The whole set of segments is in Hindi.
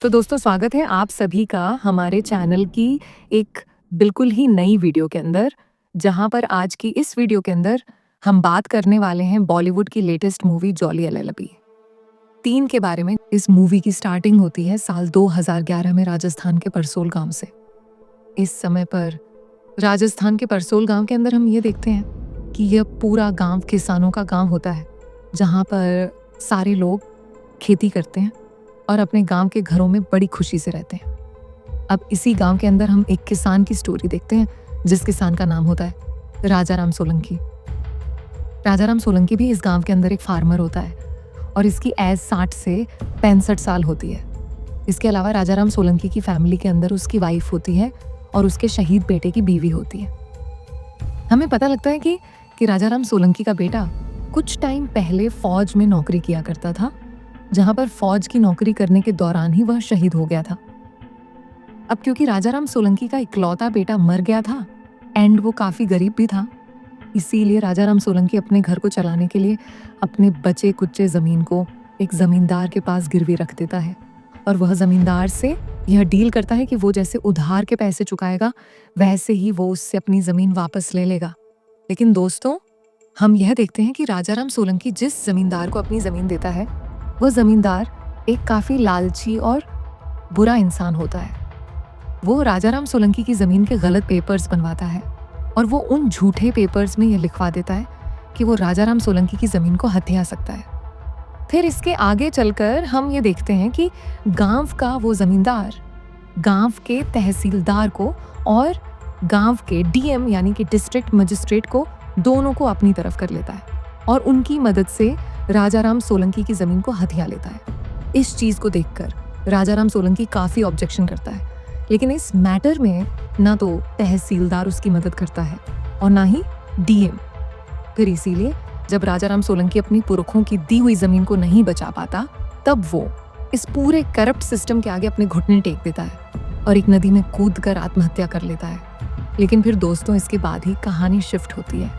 तो दोस्तों स्वागत है आप सभी का हमारे चैनल की एक बिल्कुल ही नई वीडियो के अंदर, जहां पर आज की इस वीडियो के अंदर हम बात करने वाले हैं बॉलीवुड की लेटेस्ट मूवी जॉली एलएलबी 3 के बारे में। इस मूवी की स्टार्टिंग होती है साल 2011 में राजस्थान के परसोल गांव से। इस समय पर राजस्थान के परसोल गांव के अंदर हम ये देखते हैं कि यह पूरा गांव किसानों का गांव होता है, जहां पर सारे लोग खेती करते हैं और अपने गांव के घरों में बड़ी खुशी से रहते हैं। अब इसी गांव के अंदर हम एक किसान की स्टोरी देखते हैं, जिस किसान का नाम होता है राजाराम सोलंकी। राजाराम सोलंकी भी इस गांव के अंदर एक फार्मर होता है और इसकी एज 60 से 65 साल होती है। इसके अलावा राजाराम सोलंकी की फैमिली के अंदर उसकी वाइफ होती है और उसके शहीद बेटे की बीवी होती है। हमें पता लगता है कि राजाराम सोलंकी का बेटा कुछ टाइम पहले फौज में नौकरी किया करता था, जहां पर फौज की नौकरी करने के दौरान ही वह शहीद हो गया था। अब क्योंकि राजाराम सोलंकी का इकलौता बेटा मर गया था एंड वो काफी गरीब भी था, इसीलिए राजाराम सोलंकी अपने घर को चलाने के लिए अपने बचे कुच्चे जमीन को एक जमींदार के पास गिरवी रख देता है और वह जमींदार से यह डील करता है कि वो जैसे उधार के पैसे चुकाएगा वैसे ही वो उससे अपनी जमीन वापस ले लेगा। लेकिन दोस्तों, हम यह देखते हैं कि राजाराम सोलंकी जिस जमींदार को अपनी जमीन देता है, वह जमींदार एक काफी लालची और बुरा इंसान होता है। वो राजाराम सोलंकी की जमीन के गलत पेपर्स बनवाता है और वो उन झूठे पेपर्स में यह लिखवा देता है कि वो राजाराम सोलंकी की जमीन को हथिया सकता है। फिर इसके आगे चलकर हम ये देखते हैं कि गांव का वो जमींदार गांव के तहसीलदार को और गांव के डीएम यानी कि डिस्ट्रिक्ट मजिस्ट्रेट को, दोनों को अपनी तरफ कर लेता है और उनकी मदद से राजाराम सोलंकी की जमीन को हथिया लेता है। इस चीज को देखकर राजाराम सोलंकी काफी ऑब्जेक्शन करता है, लेकिन इस मैटर में ना तो तहसीलदार उसकी मदद करता है और ना ही डीएम। फिर इसीलिए जब राजाराम सोलंकी अपनी पुरखों की दी हुई जमीन को नहीं बचा पाता, तब वो इस पूरे करप्ट सिस्टम के आगे अपने घुटने टेक देता है और एक नदी में कूदकर आत्महत्या कर लेता है। लेकिन फिर दोस्तों, इसके बाद ही कहानी शिफ्ट होती है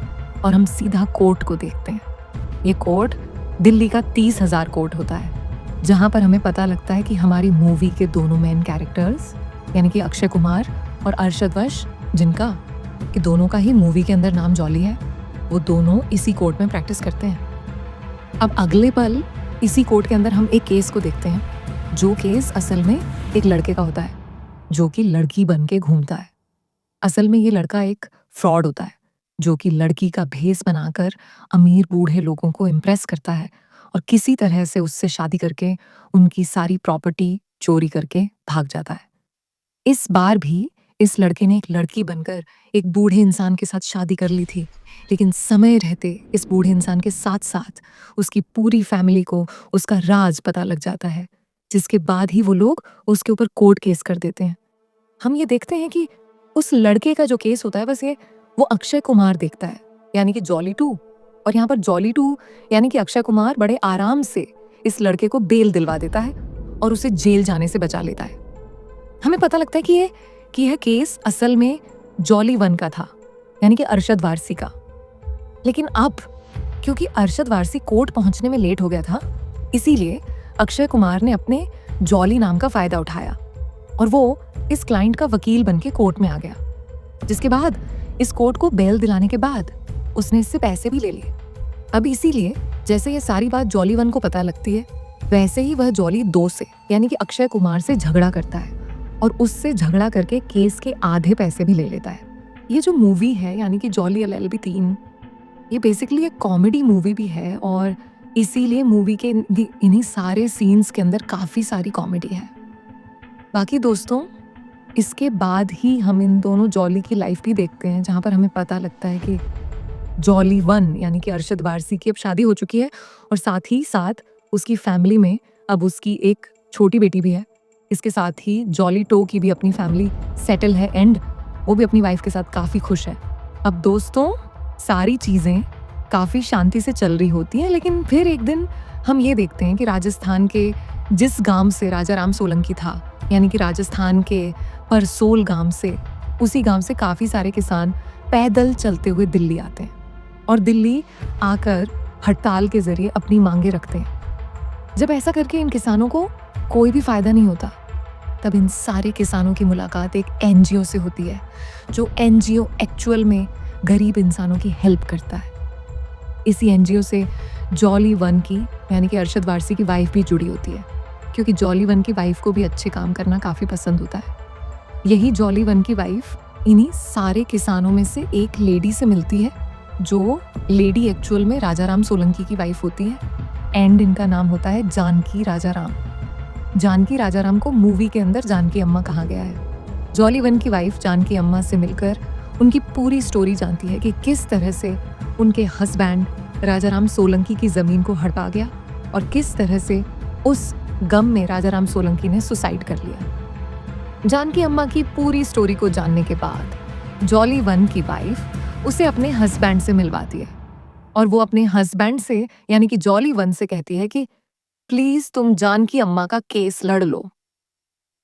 और हम सीधा कोर्ट को देखते हैं। ये कोर्ट दिल्ली का 30,000 कोर्ट होता है, जहां पर हमें पता लगता है कि हमारी मूवी के दोनों मेन कैरेक्टर्स यानी कि अक्षय कुमार और अरशद वश, जिनका कि दोनों का ही मूवी के अंदर नाम जॉली है, वो दोनों इसी कोर्ट में प्रैक्टिस करते हैं। अब अगले पल इसी कोर्ट के अंदर हम एक केस को देखते हैं, जो केस असल में एक लड़के का होता है जो कि लड़की बन के घूमता है। असल में ये लड़का एक फ्रॉड होता है जो कि लड़की का भेस बनाकर अमीर बूढ़े लोगों को इम्प्रेस करता है और किसी तरह से उससे शादी करके उनकी सारी प्रॉपर्टी चोरी करके भाग जाता है। इस बार भी इस लड़के ने एक लड़की बनकर एक बूढ़े इंसान के साथ शादी कर ली थी, लेकिन समय रहते इस बूढ़े इंसान के साथ साथ उसकी पूरी फैमिली को उसका राज पता लग जाता है, जिसके बाद ही वो लोग उसके ऊपर कोर्ट केस कर देते हैं। हम ये देखते हैं कि उस लड़के का जो केस होता है, बस ये वो अक्षय कुमार देखता है, यानी कि जॉली 2। और यहाँ पर जॉली 2 यानी कि अक्षय कुमार बड़े आराम से इस लड़के को बेल दिलवा देता है और उसे जेल जाने से बचा लेता है। हमें पता लगता है कि यह केस असल में जॉली 1 का था, यानी कि अरशद वारसी का। लेकिन अब क्योंकि अरशद वारसी कोर्ट पहुंचने में लेट हो गया था, इसीलिए अक्षय कुमार ने अपने जॉली नाम का फायदा उठाया और वो इस क्लाइंट का वकील बनके कोर्ट में आ गया। जिसके बाद इस कोर्ट को बेल दिलाने के बाद उसने इससे पैसे भी ले लिए। अब इसीलिए जैसे ये सारी बात जॉली 1 को पता लगती है, वैसे ही वह जॉली 2 से यानी कि अक्षय कुमार से झगड़ा करता है और उससे झगड़ा करके केस के आधे पैसे भी ले लेता है। ये जो मूवी है यानी कि जॉली एलएलबी 3, ये बेसिकली एक कॉमेडी मूवी भी है और इसीलिए मूवी के इन्हीं सारे सीन्स के अंदर काफ़ी सारी कॉमेडी है। बाकी दोस्तों, इसके बाद ही हम इन दोनों जॉली की लाइफ भी देखते हैं, जहाँ पर हमें पता लगता है कि जॉली 1 यानी कि अरशद वारसी की अब शादी हो चुकी है और साथ ही साथ उसकी फैमिली में अब उसकी एक छोटी बेटी भी है। इसके साथ ही जॉली 2 की भी अपनी फैमिली सेटल है एंड वो भी अपनी वाइफ के साथ काफ़ी खुश है। अब दोस्तों, सारी चीज़ें काफ़ी शांति से चल रही होती हैं, लेकिन फिर एक दिन हम ये देखते हैं कि राजस्थान के जिस गांव से राजाराम सोलंकी था, यानी कि राजस्थान के परसोल गांव से, उसी गांव से काफ़ी सारे किसान पैदल चलते हुए दिल्ली आते हैं और दिल्ली आकर हड़ताल के जरिए अपनी मांगे रखते हैं। जब ऐसा करके इन किसानों को कोई भी फायदा नहीं होता, तब इन सारे किसानों की मुलाकात एक एनजीओ से होती है, जो एनजीओ एक्चुअल में गरीब इंसानों की हेल्प करता है। इसी एनजीओ से जॉली वन की यानी कि अरशद वारसी की वाइफ भी जुड़ी होती है, क्योंकि जॉली वन की वाइफ को भी अच्छे काम करना काफ़ी पसंद होता है। यही जॉली वन की वाइफ इन्हीं सारे किसानों में से एक लेडी से मिलती है, जो लेडी एक्चुअल में राजाराम सोलंकी की वाइफ होती है, एंड इनका नाम होता है जानकी राजाराम। जानकी राजाराम को मूवी के अंदर जानकी अम्मा कहा गया है। जॉली वन की वाइफ जानकी अम्मा से मिलकर उनकी पूरी स्टोरी जानती है कि किस तरह से उनके हस्बैंड राजाराम सोलंकी की ज़मीन को हड़पा गया और किस तरह से उस गम में राजाराम सोलंकी ने सुसाइड कर लिया। जानकी अम्मा की पूरी स्टोरी को जानने के बाद जॉली वन की वाइफ उसे अपने हस्बैंड से मिलवाती है और वो अपने हस्बैंड से यानी कि जॉली वन से कहती है कि प्लीज तुम जानकी अम्मा का केस लड़ लो।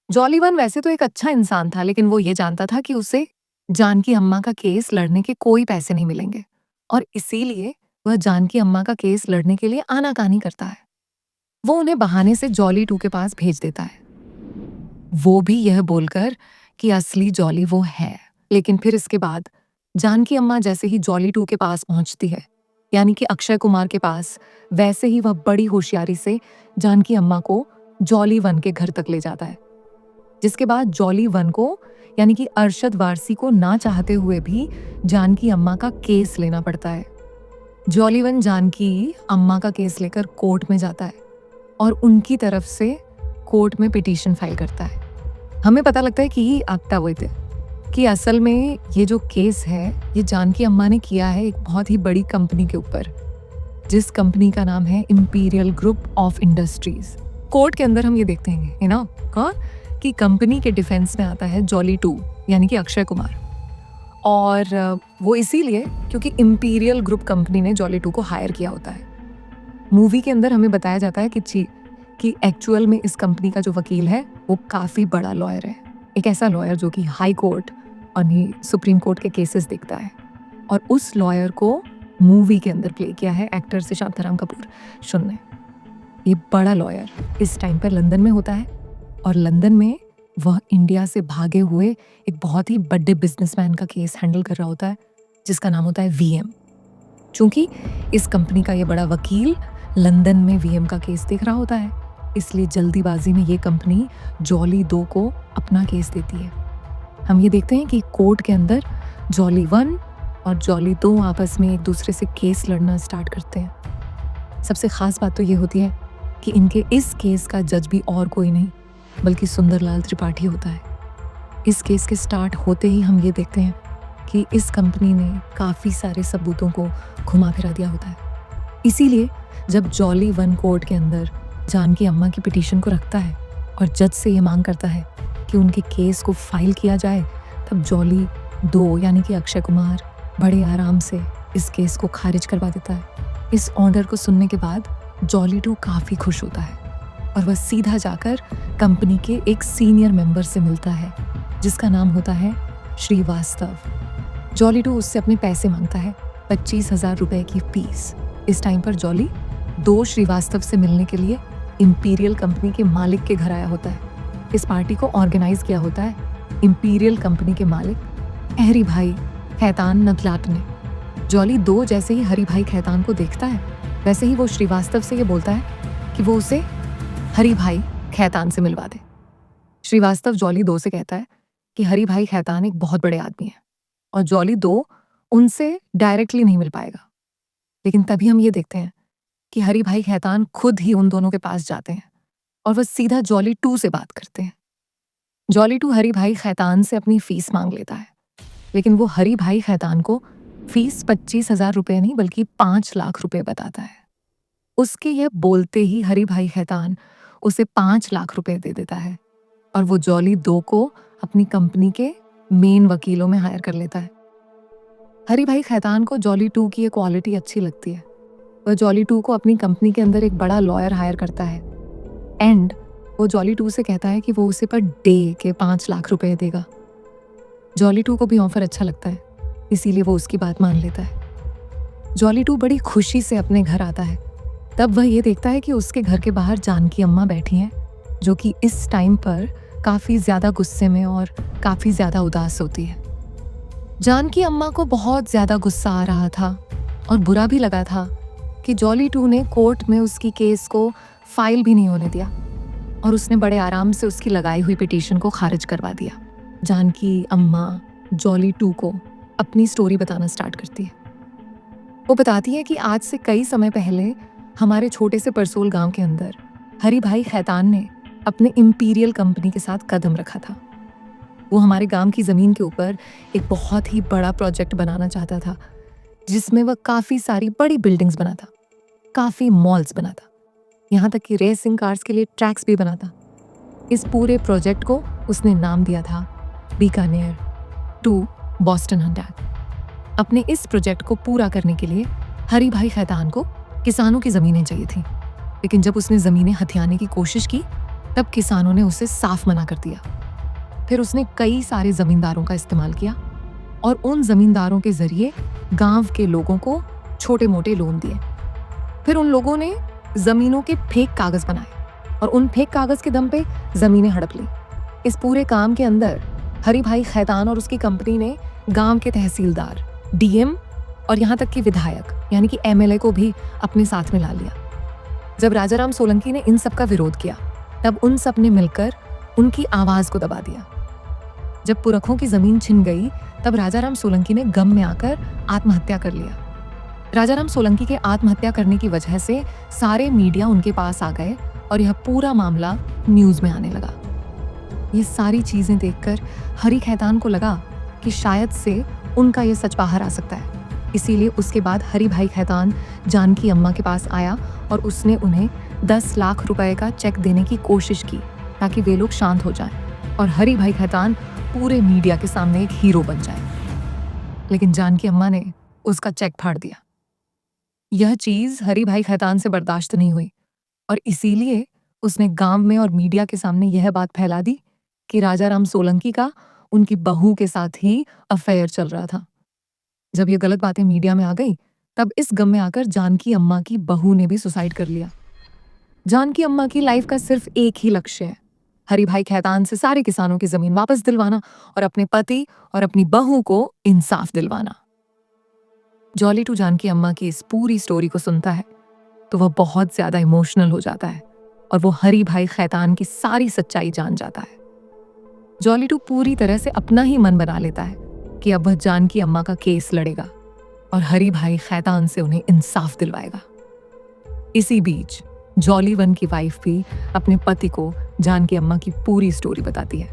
जॉली वन वैसे तो एक अच्छा इंसान था, लेकिन वो ये जानता था कि उसे जानकी अम्मा का केस लड़ने के कोई पैसे नहीं मिलेंगे और इसीलिए वह जानकी अम्मा का केस लड़ने के लिए आनाकानी करता है। वो उन्हें बहाने से जॉली टू के पास भेज देता है, वो भी यह बोलकर कि असली जॉली वो है। लेकिन फिर इसके बाद जानकी अम्मा जैसे ही जॉली टू के पास पहुंचती है यानी कि अक्षय कुमार के पास, वैसे ही वह बड़ी होशियारी से जानकी अम्मा को जॉली वन के घर तक ले जाता है, जिसके बाद जॉली वन को यानी कि अरशद वारसी को ना चाहते हुए भी जानकी अम्मा का केस लेना पड़ता है। जॉली वन जानकी अम्मा का केस लेकर कोर्ट में जाता है और उनकी तरफ से कोर्ट में पिटीशन फाइल करता है। हमें पता लगता है कि ये आक्ता हुए थे कि असल में ये जो केस है ये जानकी अम्मा ने किया है एक बहुत ही बड़ी कंपनी के ऊपर, जिस कंपनी का नाम है imperial group of industries. Court के अंदर हम ये देखते हैं कौन कि कंपनी के डिफेंस में आता है जॉली टू यानी कि अक्षय कुमार, और वो इसीलिए क्योंकि इंपीरियल ग्रुप कंपनी ने जॉली टू को हायर किया होता है। मूवी के अंदर हमें बताया जाता है कि एक्चुअल में इस कंपनी का जो वकील है वो काफ़ी बड़ा लॉयर है, एक ऐसा लॉयर जो कि हाई कोर्ट और सुप्रीम कोर्ट के केसेस देखता है। और उस लॉयर को मूवी के अंदर प्ले किया है एक्टर से शांताराम कपूर ने। ये बड़ा लॉयर इस टाइम पर लंदन में होता है और लंदन में वह इंडिया से भागे हुए एक बहुत ही बड़े बिजनेसमैन का केस हैंडल कर रहा होता है, जिसका नाम होता है वीएम। चूंकि इस कंपनी का ये बड़ा वकील लंदन में वीएम का केस देख रहा होता है, इसलिए जल्दीबाजी में ये कंपनी जॉली दो को अपना केस देती है। हम ये देखते हैं कि कोर्ट के अंदर जॉली वन और जॉली दो आपस में एक दूसरे से केस लड़ना स्टार्ट करते हैं। सबसे ख़ास बात तो ये होती है कि इनके इस केस का जज भी और कोई नहीं बल्कि सुंदरलाल त्रिपाठी होता है। इस केस के स्टार्ट होते ही हम ये देखते हैं कि इस कंपनी ने काफ़ी सारे सबूतों को घुमा फिरा दिया होता है। इसीलिए जब जॉली वन कोर्ट के अंदर जानकी अम्मा की पिटीशन को रखता है और जज से ये मांग करता है कि उनके केस को फाइल किया जाए, तब जॉली दो यानी कि अक्षय कुमार बड़े आराम से इस केस को खारिज करवा देता है। इस ऑर्डर को सुनने के बाद जॉली टू काफ़ी खुश होता है और वह सीधा जाकर कंपनी के एक सीनियर मेंबर से मिलता है जिसका नाम होता है श्रीवास्तव। जॉली टू उससे अपने पैसे मांगता है, 25,000 रुपए की फीस। इस टाइम पर जॉली दो श्रीवास्तव से मिलने के लिए इंपीरियल कंपनी के मालिक के घर आया होता है। इस पार्टी को ऑर्गेनाइज किया होता है इंपीरियल कंपनी के मालिक हरी भाई खैतान नदलाट ने। जॉली दो जैसे ही हरी भाई खैतान को देखता है, वैसे ही वो श्रीवास्तव से ये बोलता है कि वो उसे हरी भाई खैतान से मिलवा दे। श्रीवास्तव जॉली दो से कहता है कि हरी भाई खैतान एक बहुत बड़े आदमी है और जॉली दो उनसे डायरेक्टली नहीं मिल पाएगा। लेकिन तभी हम ये देखते हैं कि हरी भाई खैतान खुद ही उन दोनों के पास जाते हैं और वह सीधा जॉली टू से बात करते हैं। जॉली टू हरी भाई खैतान से अपनी फीस मांग लेता है, लेकिन वो हरी भाई खैतान को फीस 25,000 रुपये नहीं बल्कि 5 लाख रुपए बताता है। उसके यह बोलते ही हरी भाई खैतान उसे 5 लाख रुपए दे देता है और वो जॉली दो को अपनी कंपनी के मेन वकीलों में हायर कर लेता है। हरी भाई खैतान को जॉली टू की ये क्वालिटी अच्छी लगती है। वह जॉली टू को अपनी कंपनी के अंदर एक बड़ा लॉयर हायर करता है एंड वो जॉली टू से कहता है कि वो उसे पर डे के 5 लाख रुपए देगा। जॉली टू को भी ऑफर अच्छा लगता है, इसीलिए वो उसकी बात मान लेता है। जॉली टू बड़ी खुशी से अपने घर आता है। तब वह ये देखता है कि उसके घर के बाहर जानकी अम्मा बैठी हैं, जो कि इस टाइम पर काफ़ी ज़्यादा गुस्से में और काफ़ी ज़्यादा उदास होती है। जानकी अम्मा को बहुत ज़्यादा गुस्सा आ रहा था और बुरा भी लगा था कि जॉली 2 ने कोर्ट में उसकी केस को फाइल भी नहीं होने दिया और उसने बड़े आराम से उसकी लगाई हुई पिटीशन को खारिज करवा दिया। जानकी अम्मा जॉली 2 को अपनी स्टोरी बताना स्टार्ट करती है। वो बताती है कि आज से कई समय पहले हमारे छोटे से परसोल गांव के अंदर हरी भाई खैतान ने अपने इंपीरियल कंपनी के साथ कदम रखा था। वो हमारे गांव की ज़मीन के ऊपर एक बहुत ही बड़ा प्रोजेक्ट बनाना चाहता था, जिसमें वह काफ़ी सारी बड़ी बिल्डिंग्स बनाता, काफ़ी मॉल्स बनाता, यहाँ तक कि रेसिंग कार्स के लिए ट्रैक्स भी बनाता। इस पूरे प्रोजेक्ट को उसने नाम दिया था बीकानेर टू बॉस्टन हंटैग। अपने इस प्रोजेक्ट को पूरा करने के लिए हरी भाई खैतान को किसानों की ज़मीनें चाहिए थी, लेकिन जब उसने ज़मीनें हथियाने की कोशिश की तब किसानों ने उसे साफ मना कर दिया। फिर उसने कई सारे ज़मींदारों का इस्तेमाल किया और उन ज़मींदारों के ज़रिए गांव के लोगों को छोटे मोटे लोन दिए। फिर उन लोगों ने ज़मीनों के फेक कागज़ बनाए और उन फेक कागज़ के दम पे ज़मीनें हड़प ली। इस पूरे काम के अंदर हरी भाई खैतान और उसकी कंपनी ने गांव के तहसीलदार, डीएम और यहाँ तक कि विधायक यानी कि एमएलए को भी अपने साथ में ला लिया। जब राजाराम सोलंकी ने इन सब का विरोध किया तब उन सब ने मिलकर उनकी आवाज़ को दबा दिया। जब पुरखों की ज़मीन छिन गई तब राजाराम सोलंकी ने गम में आकर आत्महत्या कर लिया। राजाराम सोलंकी के आत्महत्या करने की वजह से सारे मीडिया उनके पास आ गए और यह पूरा मामला न्यूज़ में आने लगा। ये सारी चीज़ें देखकर हरी खैतान को लगा कि शायद से उनका ये सच बाहर आ सकता है। इसीलिए उसके बाद हरी भाई खैतान जानकी अम्मा के पास आया और उसने उन्हें 10 लाख रुपए का चेक देने की कोशिश की ताकि वे लोग शांत हो जाएं और हरी भाई खैतान पूरे मीडिया के सामने एक हीरो बन जाए। लेकिन जानकी अम्मा ने उसका चेक फाड़ दिया। यह चीज़ हरी भाई खैतान से बर्दाश्त नहीं हुई और इसीलिए उसने गांव में और मीडिया के सामने यह बात फैला दी कि राजाराम सोलंकी का उनकी बहू के साथ ही अफेयर चल रहा था। जब ये गलत बातें मीडिया में आ गई तब इस गम में आकर जानकी अम्मा की बहू ने भी सुसाइड कर लिया। जानकी अम्मा की लाइफ का सिर्फ एक ही लक्ष्य है, हरी भाई खैतान से सारे किसानों की जमीन वापस दिलवाना और अपने पति और अपनी बहू को इंसाफ दिलवाना। जॉली 2 जानकी अम्मा की इस पूरी स्टोरी को सुनता है तो वह बहुत ज्यादा इमोशनल हो जाता है और वो हरी भाई खैतान की सारी सच्चाई जान जाता है। जॉली 2 पूरी तरह से अपना ही मन बना लेता है कि अब वह जानकी अम्मा का केस लड़ेगा और हरी भाई खैतान से उन्हें इंसाफ दिलवाएगा। इसी बीच जॉली 1 की वाइफ भी अपने पति को जानकी अम्मा की पूरी स्टोरी बताती है,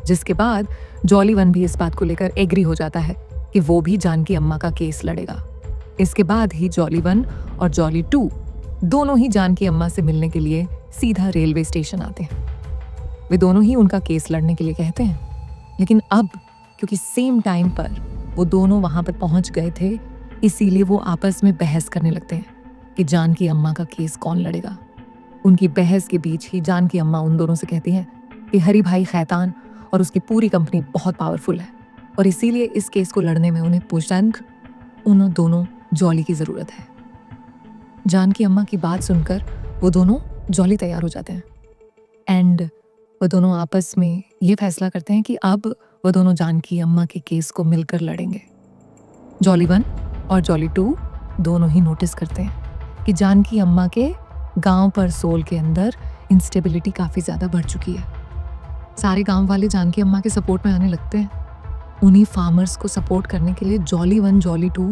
जिसके बाद जॉली 1 भी इस बात को लेकर एग्री हो जाता है कि वो भी जानकी अम्मा का केस लड़ेगा। इसके बाद ही जॉली 1 और जॉली 2 दोनों ही जानकी अम्मा से मिलने के लिए सीधा रेलवे स्टेशन आते हैं। वे दोनों ही उनका केस लड़ने के लिए कहते हैं, लेकिन अब क्योंकि सेम टाइम पर वो दोनों वहां पर पहुंच गए थे, इसीलिए वो आपस में बहस करने लगते हैं कि जानकी अम्मा का केस कौन लड़ेगा। उनकी बहस के बीच ही जानकी अम्मा उन दोनों से कहती हैं कि हरी भाई खैतान और उसकी पूरी कंपनी बहुत पावरफुल है और इसीलिए इस केस को लड़ने में उन्हें पुष्टांक उन दोनों जॉली की ज़रूरत है। जानकी अम्मा की बात सुनकर वो दोनों जॉली तैयार हो जाते हैं एंड वो दोनों आपस में ये फैसला करते हैं कि अब वो दोनों जानकी अम्मा के केस को मिलकर लड़ेंगे। जॉली 1 और जॉली 2 दोनों ही नोटिस करते हैं कि जानकी अम्मा के गांव परसोल के अंदर इंस्टेबिलिटी काफ़ी ज़्यादा बढ़ चुकी है। सारे गांव वाले जानकी अम्मा के सपोर्ट में आने लगते हैं। उन्हीं फार्मर्स को सपोर्ट करने के लिए जॉली 1 जॉली 2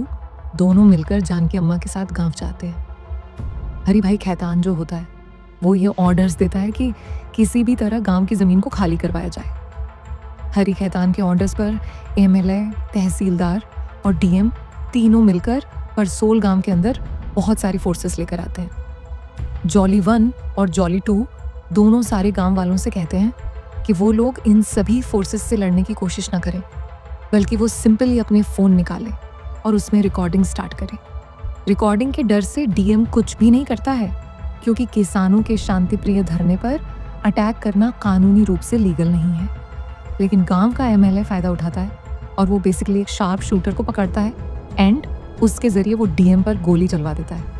दोनों मिलकर जानकी अम्मा के साथ गांव जाते हैं। हरी भाई खैतान जो होता है वो ये ऑर्डर्स देता है कि किसी भी तरह गांव की ज़मीन को खाली करवाया जाए। हरी खैतान के ऑर्डर्स पर एमएलए, तहसीलदार और डीएम तीनों मिलकर परसोल गांव के अंदर बहुत सारी फोर्सेस लेकर आते हैं। जॉली 1 और जॉली 2 दोनों सारे गांव वालों से कहते हैं कि वो लोग इन सभी फोर्सेस से लड़ने की कोशिश ना करें, बल्कि वो सिंपली अपने फ़ोन निकालें और उसमें रिकॉर्डिंग स्टार्ट करें। रिकॉर्डिंग के डर से डीएम कुछ भी नहीं करता है, क्योंकि किसानों के शांतिप्रिय धरने पर अटैक करना कानूनी रूप से लीगल नहीं है। लेकिन गांव का एमएलए फ़ायदा उठाता है और वो बेसिकली एक शार्प शूटर को पकड़ता है एंड उसके ज़रिए वो डीएम पर गोली चलवा देता है।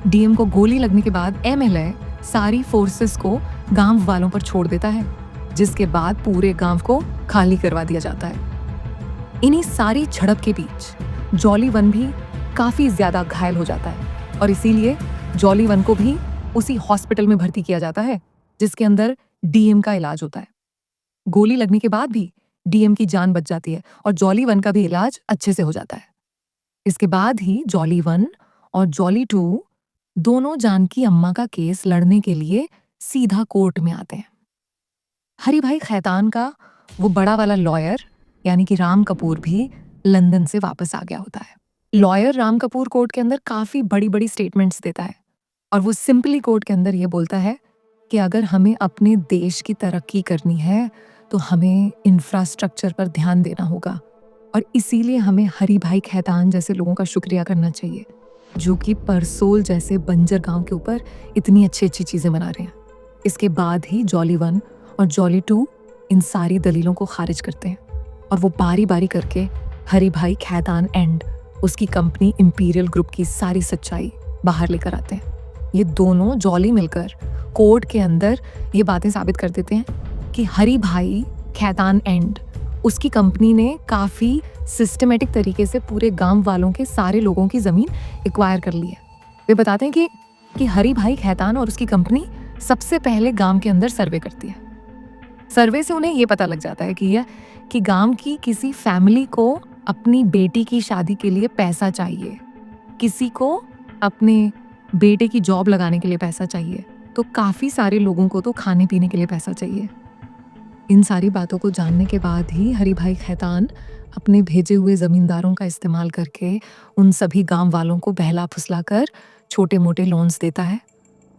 डीएम को गोली लगने के बाद एमएलए सारी फोर्सेस को गांव वालों पर छोड़ देता है जिसके बाद पूरे गांव को खाली करवा दिया जाता है। इन्हीं सारी झड़प के बीच जॉली वन भी काफी ज्यादा घायल हो जाता है और इसीलिए जॉली वन को भी उसी हॉस्पिटल में भर्ती किया जाता है जिसके अंदर डीएम का इलाज होता है। गोली लगने के बाद भी डीएम की जान बच जाती है और जॉली वन का भी इलाज अच्छे से हो जाता है। इसके बाद ही जॉली वन और जॉली टू दोनों जानकी अम्मा का केस लड़ने के लिए सीधा कोर्ट में आते हैं। हरी भाई खैतान का वो बड़ा वाला लॉयर यानी कि राम कपूर भी लंदन से वापस आ गया होता है। लॉयर राम कपूर कोर्ट के अंदर काफी बड़ी बड़ी स्टेटमेंट्स देता है और वो सिंपली कोर्ट के अंदर ये बोलता है कि अगर हमें अपने देश की तरक्की करनी है तो हमें इंफ्रास्ट्रक्चर पर ध्यान देना होगा और इसीलिए हमें हरी भाई खैतान जैसे लोगों का शुक्रिया करना चाहिए जो कि परसोल जैसे बंजर गांव के ऊपर इतनी अच्छी अच्छी चीजें बना रहे हैं। इसके बाद ही जॉली वन और जॉली टू इन सारी दलीलों को खारिज करते हैं और वो बारी बारी करके हरी भाई खैतान एंड उसकी कंपनी इंपीरियल ग्रुप की सारी सच्चाई बाहर लेकर आते हैं। ये दोनों जॉली मिलकर कोर्ट के अंदर ये बातें साबित कर देते हैं कि हरी भाई खैतान एंड उसकी कंपनी ने काफ़ी सिस्टमेटिक तरीके से पूरे गांव वालों के सारे लोगों की ज़मीन एक्वायर कर ली है। वे बताते हैं कि हरी भाई खैतान और उसकी कंपनी सबसे पहले गांव के अंदर सर्वे करती है। सर्वे से उन्हें ये पता लग जाता है कि गांव की किसी फैमिली को अपनी बेटी की शादी के लिए पैसा चाहिए, किसी को अपने बेटे की जॉब लगाने के लिए पैसा चाहिए, तो काफ़ी सारे लोगों को तो खाने पीने के लिए पैसा चाहिए। इन सारी बातों को जानने के बाद ही हरी भाई खैतान अपने भेजे हुए ज़मींदारों का इस्तेमाल करके उन सभी गांव वालों को बहला फुसला कर छोटे मोटे लोन्स देता है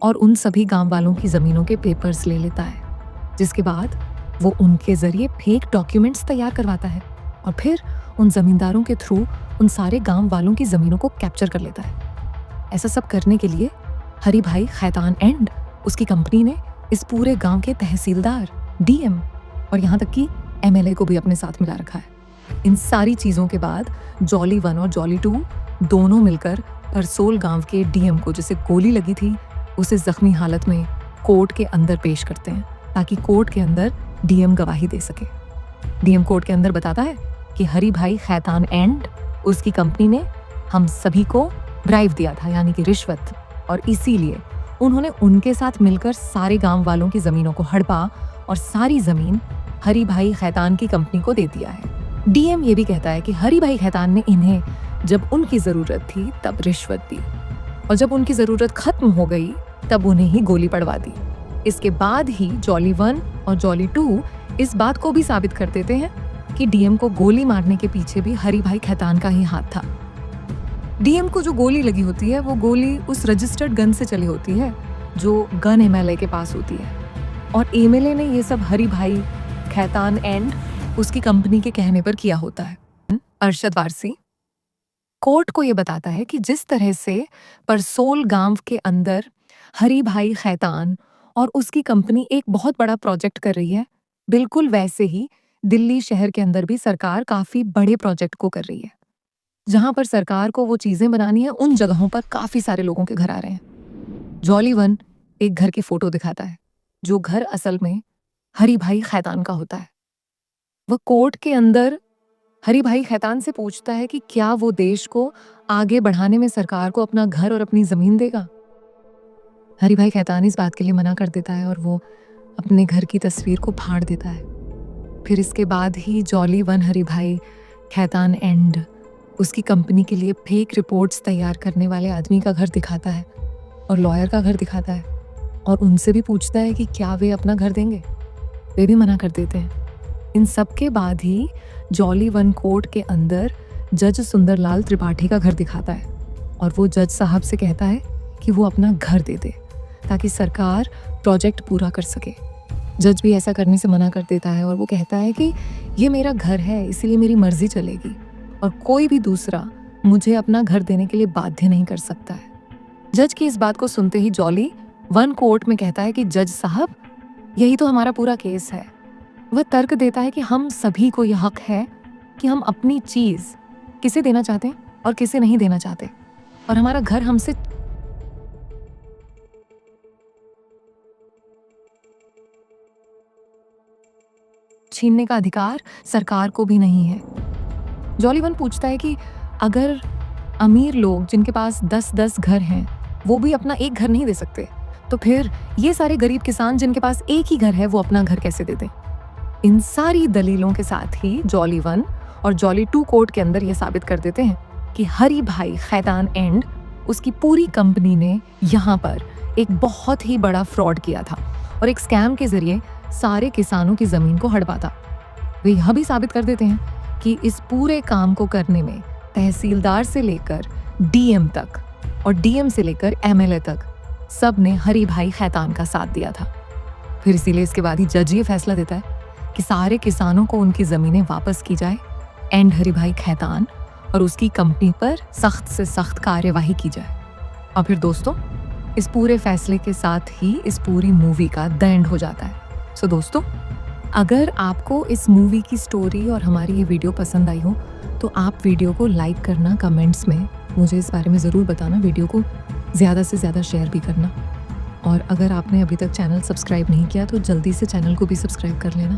और उन सभी गांव वालों की ज़मीनों के पेपर्स ले लेता है, जिसके बाद वो उनके ज़रिए फेक डॉक्यूमेंट्स तैयार करवाता है और फिर उन ज़मींदारों के थ्रू उन सारे गांव वालों की ज़मीनों को कैप्चर कर लेता है। ऐसा सब करने के लिए हरी भाई खैतान एंड उसकी कंपनी ने इस पूरे गांव के तहसीलदार, डीएम और यहाँ तक कि एमएलए को भी अपने साथ मिला रखा है। इन सारी चीज़ों के बाद जॉली वन और जॉली टू दोनों मिलकर परसोल गांव के डीएम को जिसे गोली लगी थी उसे जख्मी हालत में कोर्ट के अंदर पेश करते हैं ताकि कोर्ट के अंदर डीएम गवाही दे सके। डीएम कोर्ट के अंदर बताता है कि हरी भाई खैतान एंड उसकी कंपनी ने हम सभी को ब्राइब दिया था यानी कि रिश्वत, और इसीलिए उन्होंने उनके साथ मिलकर सारे गांव वालों की ज़मीनों को हड़पा और सारी ज़मीन हरी भाई खैतान की कंपनी को दे दिया है। डीएम ये भी कहता है कि हरी भाई खैतान ने इन्हें जब उनकी ज़रूरत थी तब रिश्वत दी और जब उनकी ज़रूरत खत्म हो गई तब उन्हें ही गोली पड़वा दी। इसके बाद ही जॉली वन और जॉली टू इस बात को भी साबित कर देते हैं कि डीएम को गोली मारने के पीछे भी हरी भाई खैतान का ही हाथ था। डीएम को जो गोली लगी होती है वो गोली उस रजिस्टर्ड गन से चली होती है जो गन एमएलए के पास होती है और एमएलए ने ये सब हरी भाई खैतान एंड उसकी कंपनी के कहने पर किया होता है। अरशद वारसी कोर्ट को ये बताता है कि जिस तरह से परसोल गांव के अंदर हरी भाई खैतान और उसकी कंपनी एक बहुत बड़ा प्रोजेक्ट कर रही है, बिल्कुल वैसे ही दिल्ली शहर के अंदर भी सरकार काफी बड़े प्रोजेक्ट को कर रही है। जहां पर सरकार को वो चीजें बनानी है उन जगहों पर काफी सारे लोगों के घर आ रहे हैं। जॉली वन एक घर की फोटो दिखाता है जो घर असल में हरी भाई खैतान का होता है। वह कोर्ट के अंदर हरी भाई खैतान से पूछता है कि क्या वो देश को आगे बढ़ाने में सरकार को अपना घर और अपनी जमीन देगा। हरी भाई खैतान इस बात के लिए मना कर देता है और वो अपने घर की तस्वीर को फाड़ देता है। फिर इसके बाद ही जॉली वन हरी भाई खैतान एंड उसकी कंपनी के लिए फेक रिपोर्ट्स तैयार करने वाले आदमी का घर दिखाता है और लॉयर का घर दिखाता है और उनसे भी पूछता है कि क्या वे अपना घर देंगे। वे भी मना कर देते हैं। इन सब के बाद ही जॉली वन कोर्ट के अंदर जज सुंदरलाल त्रिपाठी का घर दिखाता है और वो जज साहब से कहता है कि वो अपना घर दे दे ताकि सरकार प्रोजेक्ट पूरा कर सके। जज भी ऐसा करने से मना कर देता है और वो कहता है कि ये मेरा घर है इसलिए मेरी मर्जी चलेगी और कोई भी दूसरा मुझे अपना घर देने के लिए बाध्य नहीं कर सकता है। जज की इस बात को सुनते ही जॉली वन कोर्ट में कहता है कि जज साहब यही तो हमारा पूरा केस है। वह तर्क देता है कि हम सभी को यह हक है कि हम अपनी चीज किसे देना चाहते हैं और किसे नहीं देना चाहते और हमारा घर हमसे छीनने का अधिकार सरकार को भी नहीं है। जॉली 1 पूछता है कि अगर अमीर लोग जिनके पास 10-10 घर हैं, वो भी अपना एक घर नहीं दे सकते, तो फिर ये सारे गरीब किसान जिनके पास एक ही घर है, वो अपना घर कैसे दे दें? इन सारी दलीलों के साथ ही जॉली 1 और जॉली 2 कोर्ट के अंदर ये साबित कर देते हैं कि हरी भाई खैतान एंड उसकी पूरी कंपनी ने यहाँ पर एक बहुत ही बड़ा फ्रॉड किया था और एक स्कैम के जरिए सारे किसानों की जमीन को हड़पा था। वे यह भी साबित कर देते हैं कि इस पूरे काम को करने में तहसीलदार से लेकर डीएम तक और डीएम से लेकर एमएलए तक सब ने हरी भाई खैतान का साथ दिया था। फिर इसीलिए इसके बाद ही जज ये फैसला देता है कि सारे किसानों को उनकी ज़मीनें वापस की जाए एंड हरी भाई खैतान और उसकी कंपनी पर सख्त से सख्त कार्यवाही की जाए। और फिर दोस्तों, इस पूरे फैसले के साथ ही इस पूरी मूवी का द एंड हो जाता है। सो दोस्तों, अगर आपको इस मूवी की स्टोरी और हमारी ये वीडियो पसंद आई हो तो आप वीडियो को लाइक करना, कमेंट्स में मुझे इस बारे में ज़रूर बताना, वीडियो को ज़्यादा से ज़्यादा शेयर भी करना। और अगर आपने अभी तक चैनल सब्सक्राइब नहीं किया तो जल्दी से चैनल को भी सब्सक्राइब कर लेना।